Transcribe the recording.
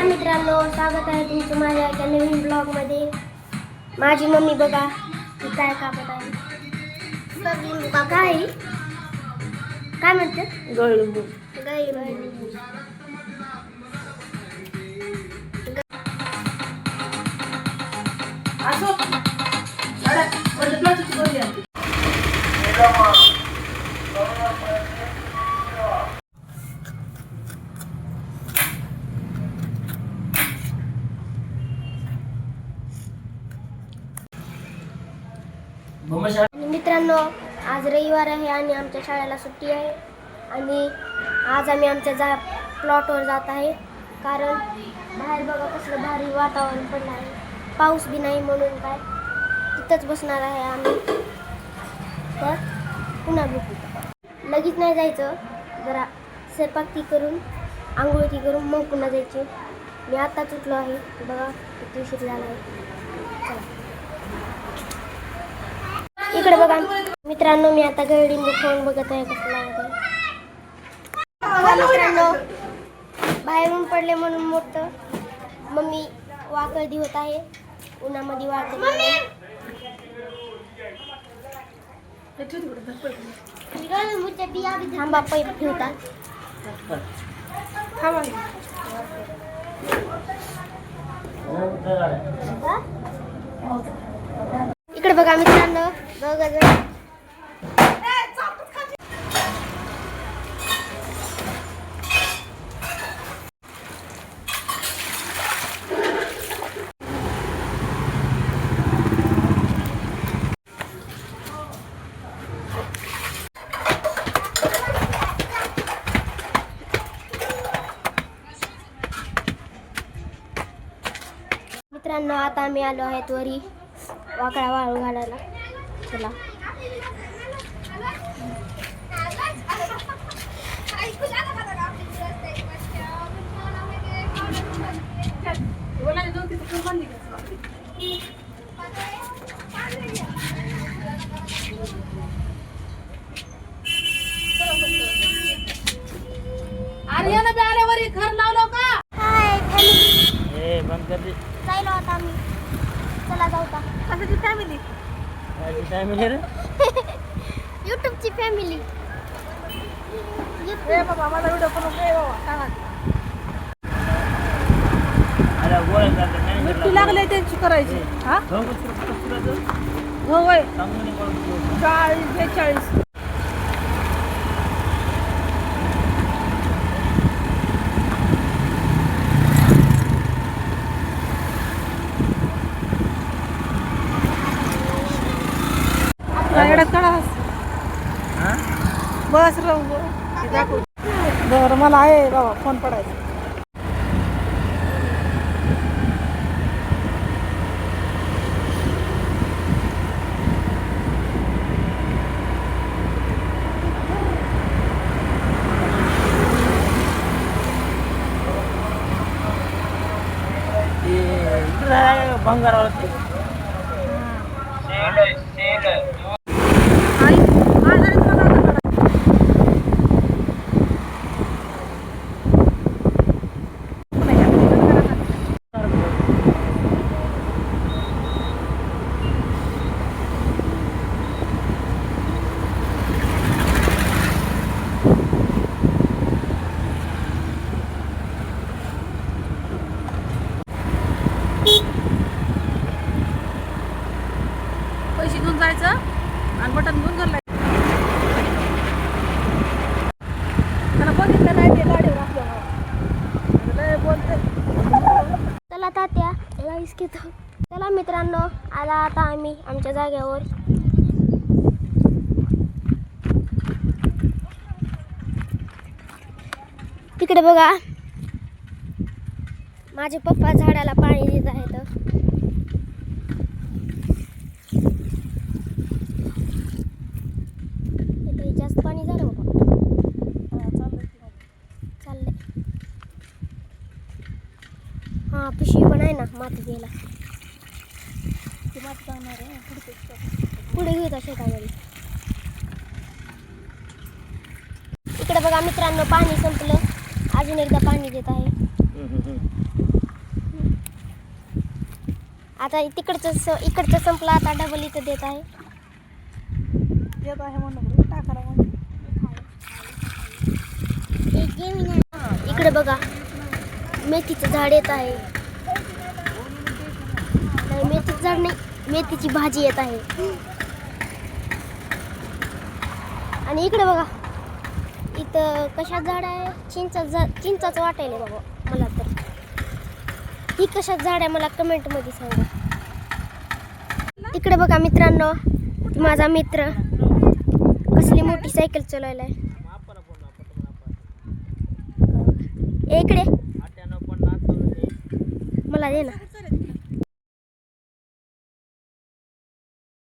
नमस्कार मित्रांनो, स्वागत आहे तुमचं माझ्या एका नवीन ब्लॉगमध्ये. माझी मम्मी बघा ती काय कापत आहे. काय काय म्हणते? गळलिंबू. आणि मित्रांनो, आज रविवार आहे आणि आमच्या शाळेला सुट्टी आहे. आणि आज आम्ही आमच्या प्लॉटवर जात आहे, कारण बाहेर बघा कसलं भारी वातावरण पडलं आहे. पाऊस बी नाही म्हणून काय तिथंच बसणार आहे आम्ही. तर पुन्हा भेटू. लगेच नाही जायचं, जरा स्वयंपाक ती करून आंघोळ ती करून मग पुन्हा जायचे. मी आत्ताच उठलो आहे, बघा किती उशीर झाला आहे. इकडे बघा मित्रांनो, मी आता गळलिंबू खाऊन बघत आहे कसं लागत आहे. मित्रांनो, बाहेरून पडले म्हणून मोठं मम्मी वाकळ दिवत आहे. उन्हामध्ये वाकळ थांबा पैप ठेवतात. इकडे बघा मित्रांनो, बघा मित्रांनो, आता आम्ही आलो आहेत वरी वाकडा वाळू घालायला. चला आल्यावरी घर लावलं का? हाय फॅमिली, ए बंद कर दे. जायलो आता आम्ही. चला जाऊ का? कशाची फॅमिली? काय फॅमिली रे? यूट्यूबची फॅमिली. ए बाबा, माझा व्हिडिओ बनव रे बाबा. सांगा. अरे गोळ करते नाही लागले त्यांची करायची. हा? हो वय. 40 42. बस बरं, मला आहे बाबा फोन पडायचा. भंगारवाला पैसे घेऊन जायचं आणि बटन घेऊन घरला. त्याला बघितलं नाही ते गाडीवर आपल्या बोलते. चला तात्या, राईस घेतो. चला मित्रांनो, आला आता आम्ही आमच्या जागेवर. तिकडे बघा माझे पप्पा झाडाला पाणी देत आहेत. जास्त पाणी झालं बाबा. चाललंय. हां, पिशवी पण आहे ना माती घ्यायला. ती माती टाकणार आहे पुढे घेत शेतामध्ये. इकडे बघा मित्रांनो, पाणी संपलं. अजून एकदा पाणी देत आहे. आता इकडचं संपलं, आता डबल इथं देत आहे. येत आहे म्हणून टाकायला म्हणून. इकडे बघा मेथीचं झाड येत आहे. नाही, मेथीचं झाड नाही, मेथीची भाजी येत आहे. आणि इकडे बघा इथं कशात झाड आहे, चिंचाचं वाटायला बाबा मला तर. ही कशात झाड आहे मला कमेंटमध्ये सांगा. तिकडे बघा मित्रांनो, माझा मित्र कसली मोठी सायकल चालवायला आहे. इकडे मला दे ना.